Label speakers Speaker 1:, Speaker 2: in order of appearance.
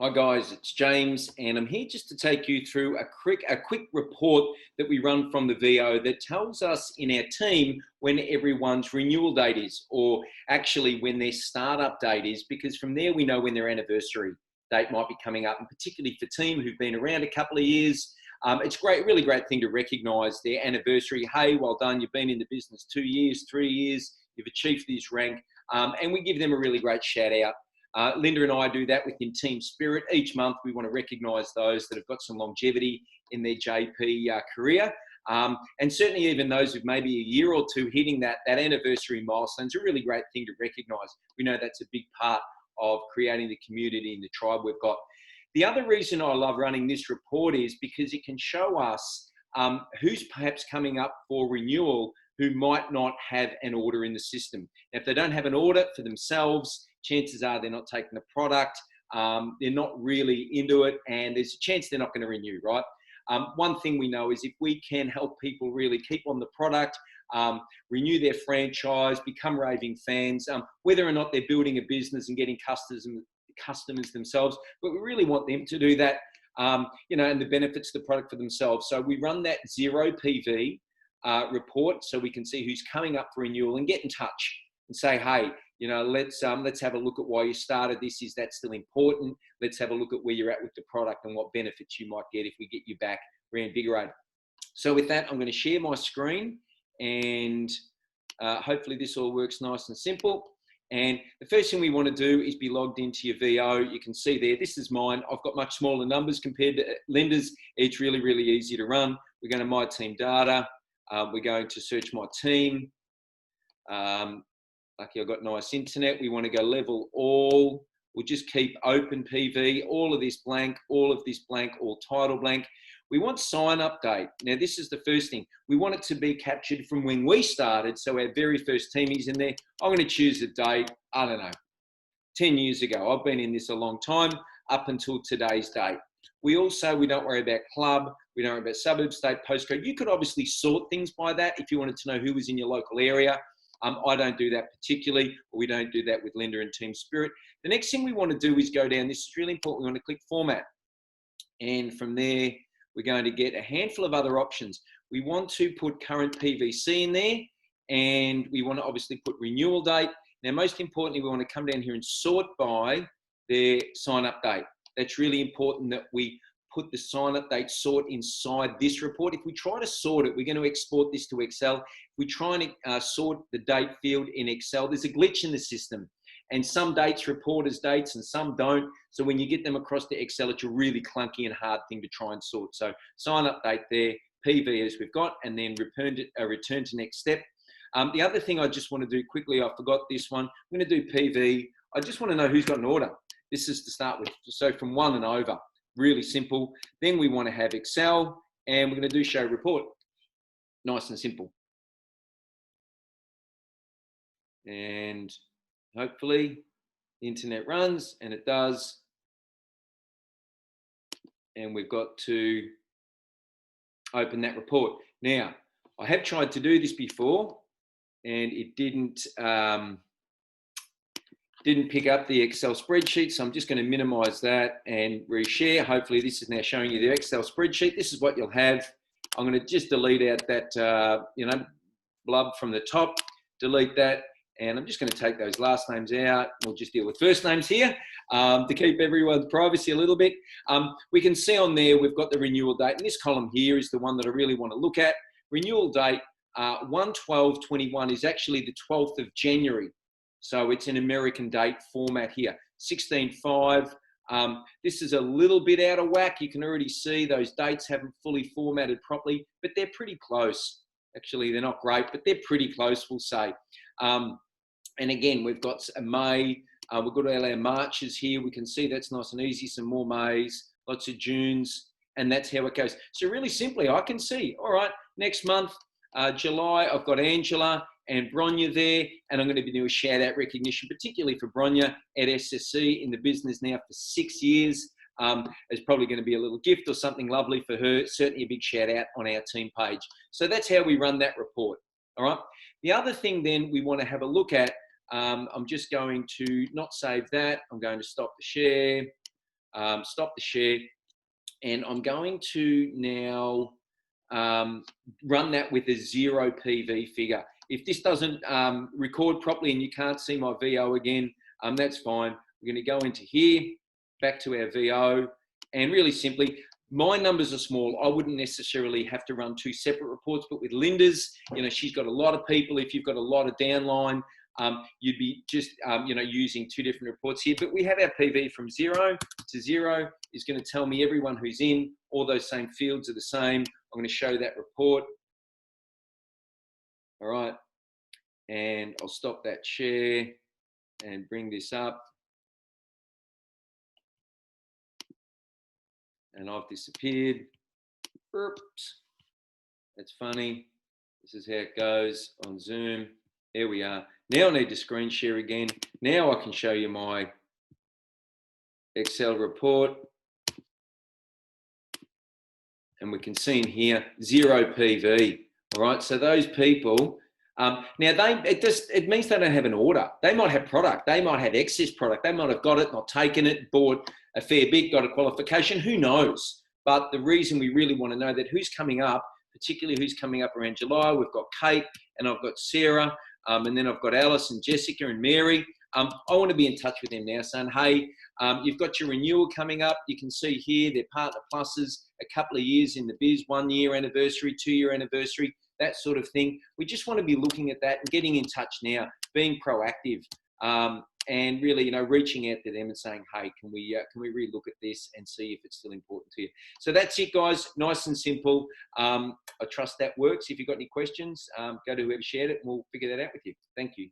Speaker 1: Hi guys, it's James, and I'm here just to take you through a quick report that we run from the VO that tells us in our team when everyone's renewal date is, or actually when their startup date is, because from there we know when their anniversary date might be coming up, and particularly for team who've been around a couple of years. It's great, really great thing to recognise their anniversary. Hey, well done, you've been in the business 2 years, 3 years, you've achieved this rank, and we give them a really great shout out. Linda and I do that within Team Spirit. Each month, we want to recognise those that have got some longevity in their JP career. And certainly even those with maybe a year or two hitting that anniversary milestone is a really great thing to recognise. We know that's a big part of creating the community and the tribe we've got. The other reason I love running this report is because it can show us who's perhaps coming up for renewal who might not have an order in the system. Now, if they don't have an order for themselves, chances are they're not taking the product, they're not really into it, and there's a chance they're not going to renew, right? One thing we know is if we can help people really keep on the product, renew their franchise, become raving fans, whether or not they're building a business and getting customers themselves, but we really want them to do that, and the benefits of the product for themselves. So we run that zero PV report so we can see who's coming up for renewal and get in touch and say, hey, let's have a look at why you started this. Is that still important? Let's have a look at where you're at with the product and what benefits you might get if we get you back reinvigorated. So with that, I'm going to share my screen, and hopefully this all works nice and simple. And the first thing we want to do is be logged into your VO. You can see there, this is mine. I've got much smaller numbers compared to Linda's. It's really, really easy to run. We're going to My Team Data. We're going to search my team. Lucky I've got nice internet. We want to go level all. We'll just keep open PV, all of this blank, all title blank. We want sign up date. Now, this is the first thing. We want it to be captured from when we started. So our very first team is in there. I'm going to choose a date, I don't know, 10 years ago. I've been in this a long time, up until today's date. We don't worry about club. We don't worry about suburb, state, postcode. You could obviously sort things by that if you wanted to know who was in your local area. I don't do that particularly, or we don't do that with Linda and Team Spirit. The next thing we want to do is go down. This is really important. We want to click Format. And from there, we're going to get a handful of other options. We want to put current PVC in there, and we want to obviously put renewal date. Now, most importantly, we want to come down here and sort by their sign-up date. That's really important that we put the sign-up date sort inside this report. If we try to sort it, we're going to export this to Excel. If we try and sort the date field in Excel, there's a glitch in the system. And some dates report as dates and some don't. So when you get them across to Excel, it's a really clunky and hard thing to try and sort. So sign-up date there, PV as we've got, and then return to next step. The other thing I just want to do quickly, I forgot this one. I'm going to do PV. I just want to know who's got an order. This is to start with. So from 1 and over. Really simple. Then we want to have Excel, and we're going to do show report. Nice and simple. And hopefully the internet runs, and it does. And we've got to open that report. Now, I have tried to do this before, and it didn't pick up the Excel spreadsheet, so I'm just going to minimize that and reshare. Hopefully this is now showing you the Excel spreadsheet. This is what you'll have. I'm going to just delete out that, blub from the top, delete that, and I'm just going to take those last names out. We'll just deal with first names here to keep everyone's privacy a little bit. We can see on there we've got the renewal date, and this column here is the one that I really want to look at. Renewal date, 1/12/21 is actually the 12th of January. So it's an American date format here, 16/5. This is a little bit out of whack. You can already see those dates haven't fully formatted properly, but they're pretty close. Actually, they're not great, but they're pretty close, we'll say. And again, we've got a May. We've got all our Marches here. We can see that's nice and easy. Some more Mays, lots of Junes, and that's how it goes. So really simply, I can see, all right, next month, July, I've got Angela and Bronya there, and I'm going to be doing a shout out recognition, particularly for Bronya at SSC, in the business now for 6 years. It's probably going to be a little gift or something lovely for her. Certainly a big shout out on our team page. So that's how we run that report. All right. The other thing then we want to have a look at, I'm just going to not save that. I'm going to stop the share. stop the share, and I'm going to now run that with a 0 PV figure. If this doesn't record properly and you can't see my VO again, that's fine. We're going to go into here, back to our VO, and really simply, my numbers are small. I wouldn't necessarily have to run 2 separate reports, but with Linda's, you know, she's got a lot of people. If you've got a lot of downline, you'd be just, you know, using 2 different reports here. But we have our PV from 0 to 0 is going to tell me everyone who's in. All those same fields are the same. I'm going to show that report. All right. And I'll stop that share and bring this up. And I've disappeared. Oops. That's funny. This is how it goes on Zoom. There we are. Now I need to screen share again. Now I can show you my Excel report. And we can see in here 0 PV. All right. So those people, now it means they don't have an order. They might have product. They might have excess product. They might have got it, not taken it, bought a fair bit, got a qualification. Who knows? But the reason we really want to know that who's coming up, particularly who's coming up around July, we've got Kate and I've got Sarah, and then I've got Alice and Jessica and Mary. I want to be in touch with them now saying, hey, you've got your renewal coming up. You can see here their Partner Pluses, a couple of years in the biz, 1 year anniversary, 2 year anniversary, that sort of thing. We just want to be looking at that and getting in touch now, being proactive, and really, you know, reaching out to them and saying, hey, can we relook at this and see if it's still important to you? So that's it, guys. Nice and simple. I trust that works. If you've got any questions, go to whoever shared it and we'll figure that out with you. Thank you.